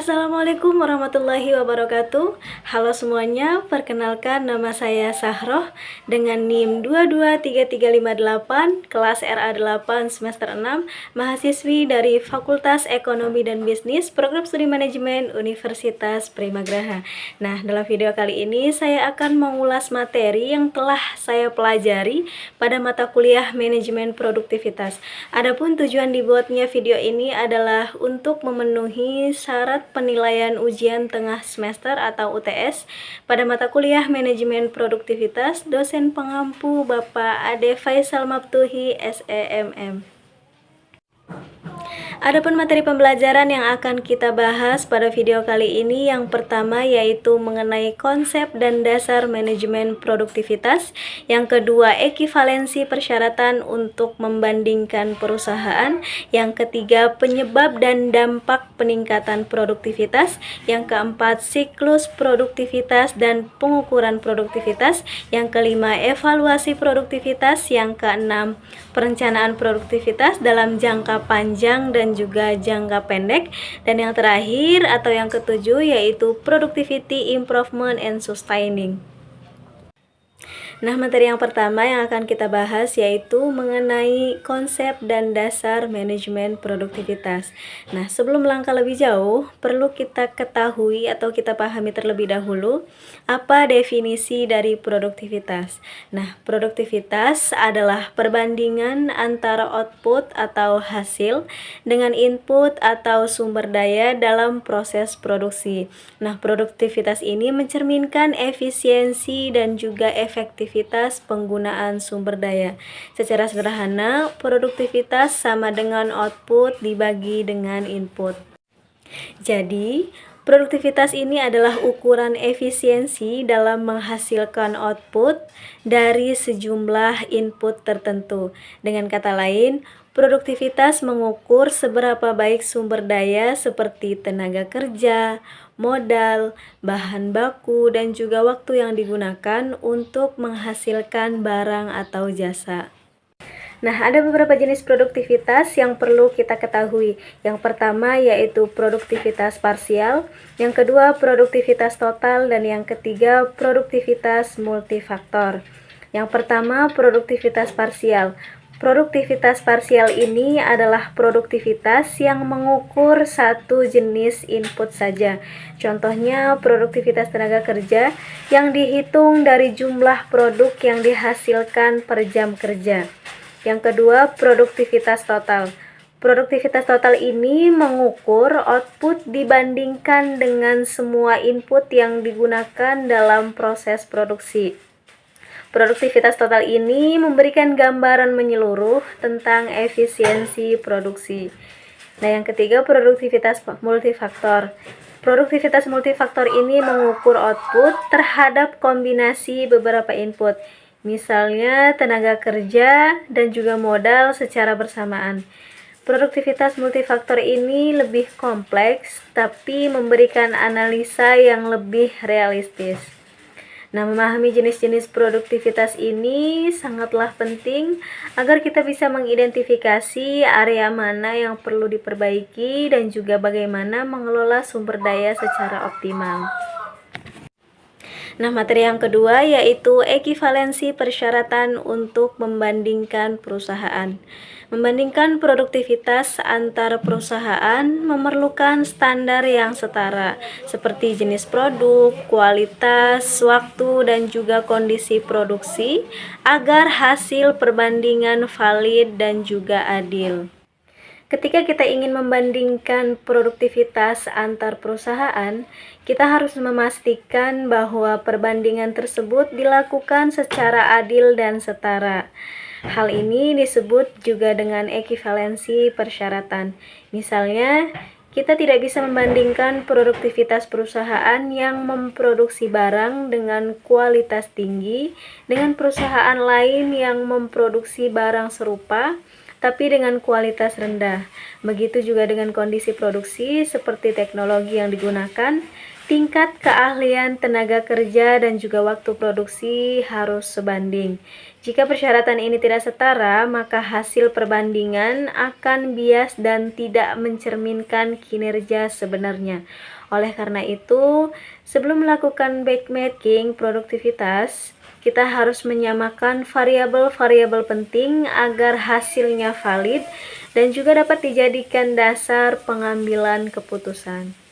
Assalamualaikum warahmatullahi wabarakatuh. Halo semuanya, perkenalkan nama saya Sahroh dengan NIM 223358, kelas RA8 semester 6, mahasiswi dari Fakultas Ekonomi dan Bisnis, Program Studi Manajemen Universitas Primagraha. Nah, dalam video kali ini saya akan mengulas materi yang telah saya pelajari pada mata kuliah Manajemen Produktivitas. Adapun tujuan dibuatnya video ini adalah untuk memenuhi syarat penilaian ujian tengah semester atau UTS pada mata kuliah Manajemen Produktivitas, dosen pengampu Bapak Ade Faisal Maftuhi, SEMM. Adapun materi pembelajaran yang akan kita bahas pada video kali ini yang pertama yaitu mengenai konsep dan dasar manajemen produktivitas, yang kedua ekivalensi persyaratan untuk membandingkan perusahaan, yang ketiga penyebab dan dampak peningkatan produktivitas, yang keempat siklus produktivitas dan pengukuran produktivitas, yang kelima evaluasi produktivitas, yang keenam perencanaan produktivitas dalam jangka panjang dan juga jangka pendek, dan yang terakhir atau yang ketujuh yaitu productivity improvement and sustaining. Nah, materi yang pertama yang akan kita bahas yaitu mengenai konsep dan dasar manajemen produktivitas. Nah, sebelum melangkah lebih jauh, perlu kita ketahui atau kita pahami terlebih dahulu apa definisi dari produktivitas. Nah, produktivitas adalah perbandingan antara output atau hasil dengan input atau sumber daya dalam proses produksi. Nah, produktivitas ini mencerminkan efisiensi dan juga efektivitas penggunaan sumber daya. Secara sederhana, produktivitas sama dengan output dibagi dengan input. Jadi, produktivitas ini adalah ukuran efisiensi dalam menghasilkan output dari sejumlah input tertentu. Dengan kata lain, produktivitas mengukur seberapa baik sumber daya seperti tenaga kerja, modal, bahan baku, dan juga waktu yang digunakan untuk menghasilkan barang atau jasa. Nah, ada beberapa jenis produktivitas yang perlu kita ketahui. Yang pertama yaitu produktivitas parsial, yang kedua produktivitas total, dan yang ketiga produktivitas multifaktor. Yang pertama, produktivitas parsial. Produktivitas parsial ini adalah produktivitas yang mengukur satu jenis input saja. Contohnya, produktivitas tenaga kerja yang dihitung dari jumlah produk yang dihasilkan per jam kerja. Yang kedua, produktivitas total. Produktivitas total ini mengukur output dibandingkan dengan semua input yang digunakan dalam proses produksi. Produktivitas total ini memberikan gambaran menyeluruh tentang efisiensi produksi. Nah, yang ketiga, produktivitas multifaktor. Produktivitas multifaktor ini mengukur output terhadap kombinasi beberapa input, misalnya tenaga kerja dan juga modal secara bersamaan. Produktivitas multifaktor ini lebih kompleks, tapi memberikan analisa yang lebih realistis. Nah, memahami jenis-jenis produktivitas ini sangatlah penting agar kita bisa mengidentifikasi area mana yang perlu diperbaiki dan juga bagaimana mengelola sumber daya secara optimal. Nah, materi yang kedua yaitu ekivalensi persyaratan untuk membandingkan perusahaan. Membandingkan produktivitas antar perusahaan memerlukan standar yang setara, seperti jenis produk, kualitas, waktu, dan juga kondisi produksi, agar hasil perbandingan valid dan juga adil. Ketika kita ingin membandingkan produktivitas antar perusahaan, kita harus memastikan bahwa perbandingan tersebut dilakukan secara adil dan setara. Hal ini disebut juga dengan ekivalensi persyaratan. Misalnya, kita tidak bisa membandingkan produktivitas perusahaan yang memproduksi barang dengan kualitas tinggi dengan perusahaan lain yang memproduksi barang serupa tapi dengan kualitas rendah. Begitu juga dengan kondisi produksi seperti teknologi yang digunakan. Tingkat keahlian tenaga kerja dan juga waktu produksi harus sebanding. Jika persyaratan ini tidak setara, maka hasil perbandingan akan bias dan tidak mencerminkan kinerja sebenarnya. Oleh karena itu, sebelum melakukan benchmarking produktivitas, kita harus menyamakan variabel-variabel penting agar hasilnya valid dan juga dapat dijadikan dasar pengambilan keputusan.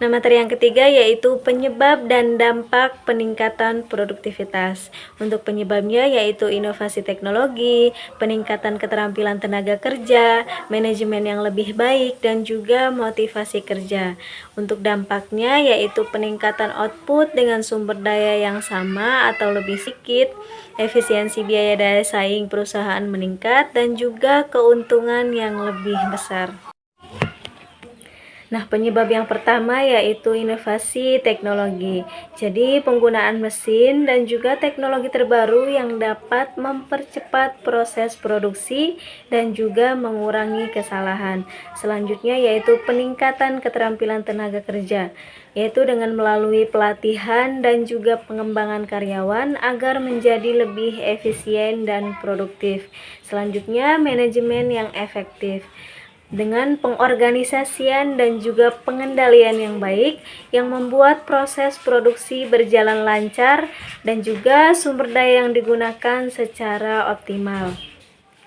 Nah, materi yang ketiga yaitu penyebab dan dampak peningkatan produktivitas. Untuk penyebabnya yaitu inovasi teknologi, peningkatan keterampilan tenaga kerja, manajemen yang lebih baik, dan juga motivasi kerja. Untuk dampaknya yaitu peningkatan output dengan sumber daya yang sama atau lebih sedikit, efisiensi biaya daya saing perusahaan meningkat, dan juga keuntungan yang lebih besar. Nah, penyebab yang pertama yaitu inovasi teknologi. Jadi, penggunaan mesin dan juga teknologi terbaru yang dapat mempercepat proses produksi dan juga mengurangi kesalahan. Selanjutnya yaitu peningkatan keterampilan tenaga kerja, yaitu dengan melalui pelatihan dan juga pengembangan karyawan agar menjadi lebih efisien dan produktif. Selanjutnya, manajemen yang efektif dengan pengorganisasian dan juga pengendalian yang baik yang membuat proses produksi berjalan lancar dan juga sumber daya yang digunakan secara optimal.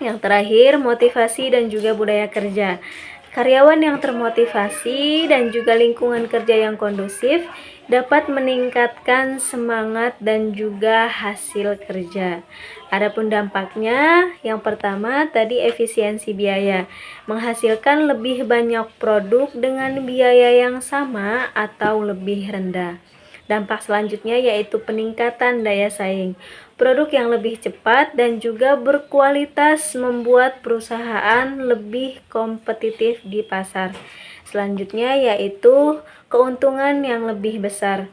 Yang terakhir, motivasi dan juga budaya kerja. Karyawan yang termotivasi dan juga lingkungan kerja yang kondusif dapat meningkatkan semangat dan juga hasil kerja. Adapun dampaknya, yang pertama tadi efisiensi biaya, menghasilkan lebih banyak produk dengan biaya yang sama atau lebih rendah. Dampak selanjutnya yaitu peningkatan daya saing. Produk yang lebih cepat dan juga berkualitas membuat perusahaan lebih kompetitif di pasar. Selanjutnya yaitu keuntungan yang lebih besar.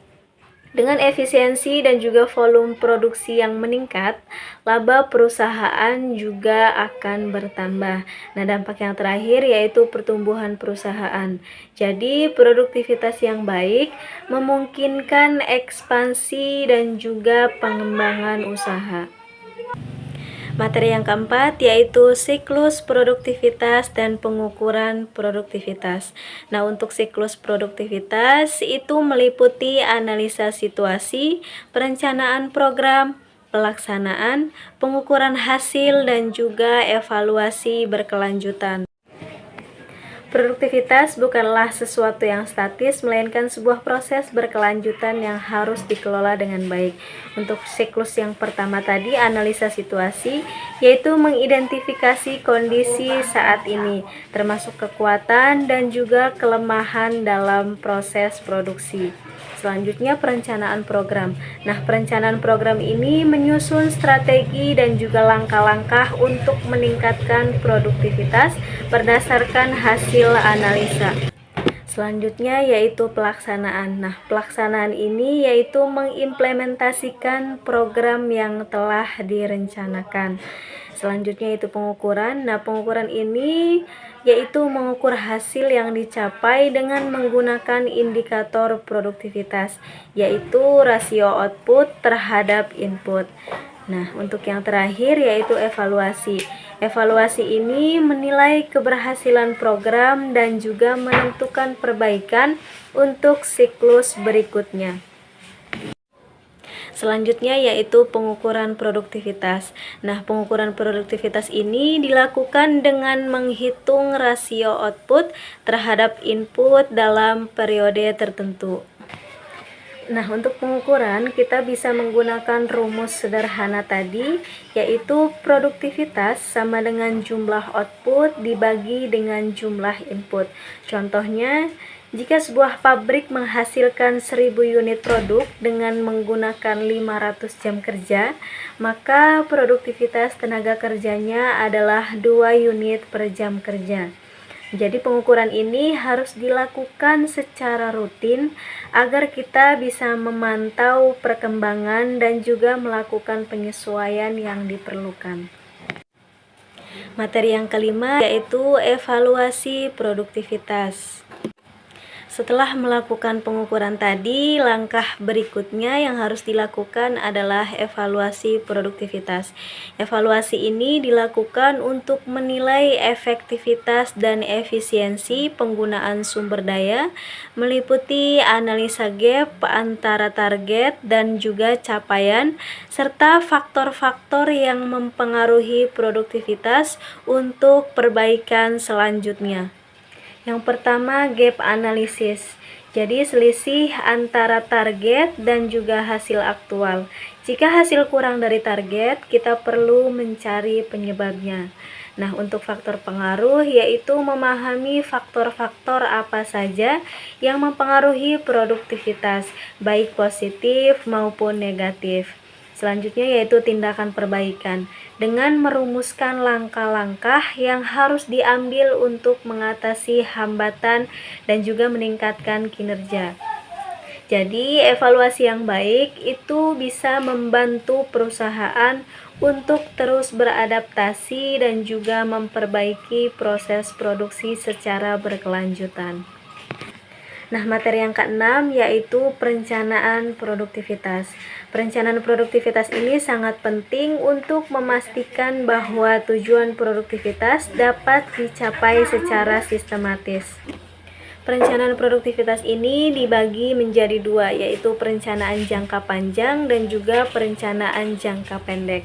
Dengan efisiensi dan juga volume produksi yang meningkat, laba perusahaan juga akan bertambah. Nah, dampak yang terakhir yaitu pertumbuhan perusahaan. Jadi, produktivitas yang baik memungkinkan ekspansi dan juga pengembangan usaha. Materi yang keempat yaitu siklus produktivitas dan pengukuran produktivitas. Nah, untuk siklus produktivitas itu meliputi analisa situasi, perencanaan program, pelaksanaan, pengukuran hasil, dan juga evaluasi berkelanjutan. Produktivitas bukanlah sesuatu yang statis, melainkan sebuah proses berkelanjutan yang harus dikelola dengan baik. Untuk siklus yang pertama tadi, analisa situasi, yaitu mengidentifikasi kondisi saat ini, termasuk kekuatan dan juga kelemahan dalam proses produksi. Selanjutnya, perencanaan program. Nah, perencanaan program ini menyusun strategi dan juga langkah-langkah untuk meningkatkan produktivitas berdasarkan hasil analisa. Selanjutnya yaitu pelaksanaan. Nah, pelaksanaan ini yaitu mengimplementasikan program yang telah direncanakan. Selanjutnya itu pengukuran. Nah, pengukuran ini yaitu mengukur hasil yang dicapai dengan menggunakan indikator produktivitas, yaitu rasio output terhadap input. Nah, untuk yang terakhir yaitu evaluasi. Evaluasi ini menilai keberhasilan program dan juga menentukan perbaikan untuk siklus berikutnya. Selanjutnya yaitu pengukuran produktivitas. Nah, pengukuran produktivitas ini dilakukan dengan menghitung rasio output terhadap input dalam periode tertentu. Nah, untuk pengukuran kita bisa menggunakan rumus sederhana tadi, yaitu produktivitas sama dengan jumlah output dibagi dengan jumlah input. Contohnya, jika sebuah pabrik menghasilkan 1000 unit produk dengan menggunakan 500 jam kerja, maka produktivitas tenaga kerjanya adalah 2 unit per jam kerja. Jadi pengukuran ini harus dilakukan secara rutin agar kita bisa memantau perkembangan dan juga melakukan penyesuaian yang diperlukan. Materi yang kelima yaitu evaluasi produktivitas. Setelah melakukan pengukuran tadi, langkah berikutnya yang harus dilakukan adalah evaluasi produktivitas. Evaluasi ini dilakukan untuk menilai efektivitas dan efisiensi penggunaan sumber daya, meliputi analisa gap antara target dan juga capaian, serta faktor-faktor yang mempengaruhi produktivitas untuk perbaikan selanjutnya. Yang pertama, gap analisis. Jadi selisih antara target dan juga hasil aktual. Jika hasil kurang dari target, kita perlu mencari penyebabnya. Nah, untuk faktor pengaruh yaitu memahami faktor-faktor apa saja yang mempengaruhi produktivitas, baik positif maupun negatif. Selanjutnya yaitu tindakan perbaikan, dengan merumuskan langkah-langkah yang harus diambil untuk mengatasi hambatan dan juga meningkatkan kinerja. Jadi, evaluasi yang baik itu bisa membantu perusahaan untuk terus beradaptasi dan juga memperbaiki proses produksi secara berkelanjutan. Nah, materi yang keenam yaitu perencanaan produktivitas. Perencanaan produktivitas ini sangat penting untuk memastikan bahwa tujuan produktivitas dapat dicapai secara sistematis. Perencanaan produktivitas ini dibagi menjadi dua, yaitu perencanaan jangka panjang dan juga perencanaan jangka pendek.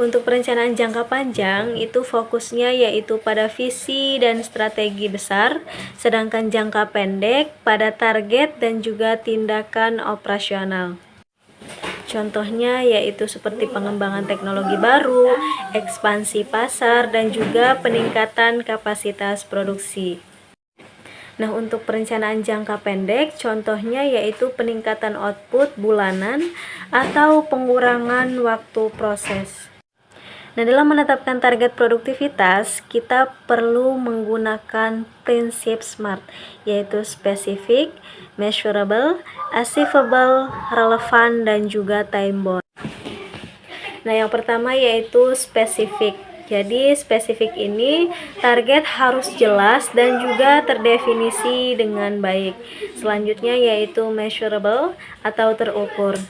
Untuk perencanaan jangka panjang, itu fokusnya yaitu pada visi dan strategi besar, sedangkan jangka pendek pada target dan juga tindakan operasional. Contohnya yaitu seperti pengembangan teknologi baru, ekspansi pasar, dan juga peningkatan kapasitas produksi. Nah, untuk perencanaan jangka pendek, contohnya yaitu peningkatan output bulanan atau pengurangan waktu proses. Nah, dalam menetapkan target produktivitas, kita perlu menggunakan prinsip SMART, yaitu spesifik, measurable, achievable, relevan, dan juga time-bound. Nah, yang pertama yaitu spesifik. Jadi, spesifik ini target harus jelas dan juga terdefinisi dengan baik. Selanjutnya yaitu measurable atau terukur.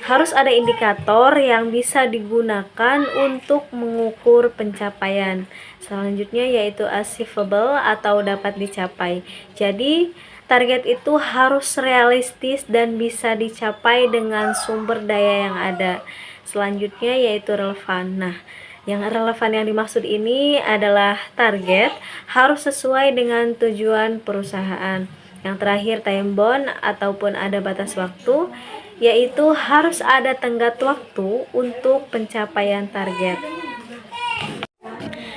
Harus ada indikator yang bisa digunakan untuk mengukur pencapaian. Selanjutnya yaitu achievable atau dapat dicapai. Jadi, target itu harus realistis dan bisa dicapai dengan sumber daya yang ada. Selanjutnya yaitu relevan. Nah, yang relevan yang dimaksud ini adalah target harus sesuai dengan tujuan perusahaan. Yang terakhir time bound ataupun ada batas waktu, yaitu harus ada tenggat waktu untuk pencapaian target.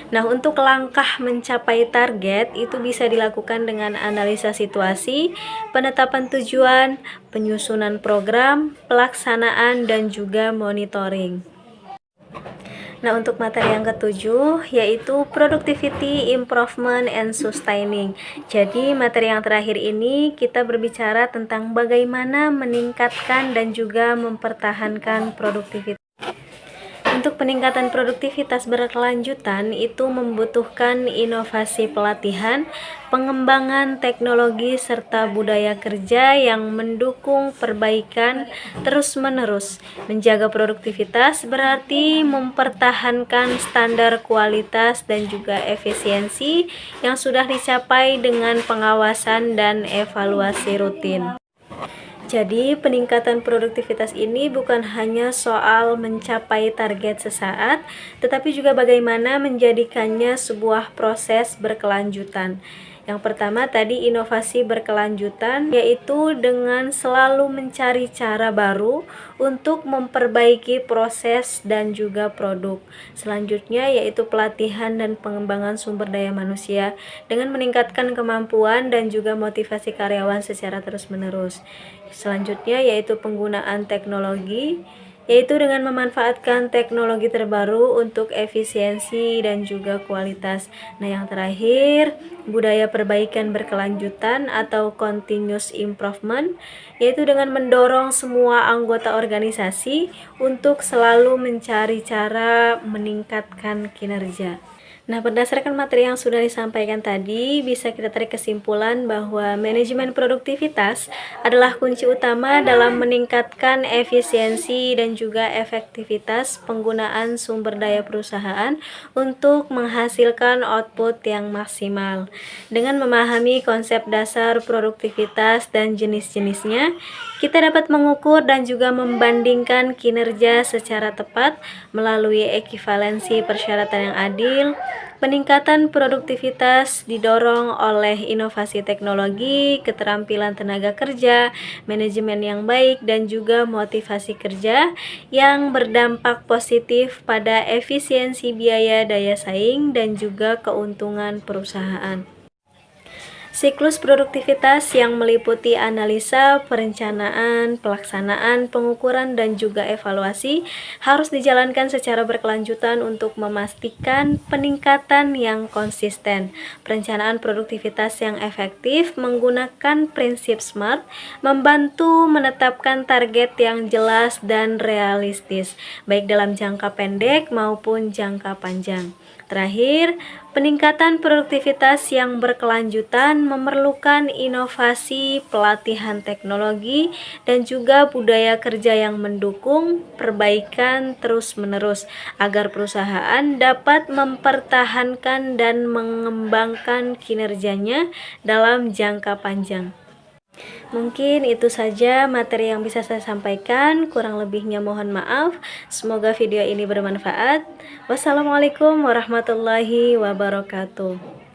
Nah, untuk langkah mencapai target itu bisa dilakukan dengan analisa situasi, penetapan tujuan, penyusunan program, pelaksanaan, dan juga monitoring. Nah, untuk materi yang ketujuh yaitu Productivity Improvement and Sustaining. Jadi, materi yang terakhir ini kita berbicara tentang bagaimana meningkatkan dan juga mempertahankan produktivitas. Untuk peningkatan produktivitas berkelanjutan itu membutuhkan inovasi pelatihan, pengembangan teknologi, serta budaya kerja yang mendukung perbaikan terus-menerus. Menjaga produktivitas berarti mempertahankan standar kualitas dan juga efisiensi yang sudah dicapai dengan pengawasan dan evaluasi rutin. Jadi, peningkatan produktivitas ini bukan hanya soal mencapai target sesaat, tetapi juga bagaimana menjadikannya sebuah proses berkelanjutan. Yang pertama tadi inovasi berkelanjutan, yaitu dengan selalu mencari cara baru untuk memperbaiki proses dan juga produk. Selanjutnya yaitu pelatihan dan pengembangan sumber daya manusia dengan meningkatkan kemampuan dan juga motivasi karyawan secara terus-menerus. Selanjutnya yaitu penggunaan teknologi, yaitu dengan memanfaatkan teknologi terbaru untuk efisiensi dan juga kualitas. Nah, yang terakhir, budaya perbaikan berkelanjutan atau continuous improvement, yaitu dengan mendorong semua anggota organisasi untuk selalu mencari cara meningkatkan kinerja. Nah, berdasarkan materi yang sudah disampaikan tadi, bisa kita tarik kesimpulan bahwa manajemen produktivitas adalah kunci utama dalam meningkatkan efisiensi dan juga efektivitas penggunaan sumber daya perusahaan untuk menghasilkan output yang maksimal. Dengan memahami konsep dasar produktivitas dan jenis-jenisnya, kita dapat mengukur dan juga membandingkan kinerja secara tepat melalui ekivalensi persyaratan yang adil. Peningkatan produktivitas didorong oleh inovasi teknologi, keterampilan tenaga kerja, manajemen yang baik, dan juga motivasi kerja yang berdampak positif pada efisiensi biaya daya saing dan juga keuntungan perusahaan. Siklus produktivitas yang meliputi analisa, perencanaan, pelaksanaan, pengukuran, dan juga evaluasi harus dijalankan secara berkelanjutan untuk memastikan peningkatan yang konsisten. Perencanaan produktivitas yang efektif menggunakan prinsip SMART membantu menetapkan target yang jelas dan realistis, baik dalam jangka pendek maupun jangka panjang. Terakhir, peningkatan produktivitas yang berkelanjutan memerlukan inovasi, pelatihan teknologi, dan juga budaya kerja yang mendukung perbaikan terus-menerus agar perusahaan dapat mempertahankan dan mengembangkan kinerjanya dalam jangka panjang. Mungkin itu saja materi yang bisa saya sampaikan, kurang lebihnya mohon maaf. Semoga video ini bermanfaat. Wassalamualaikum warahmatullahi wabarakatuh.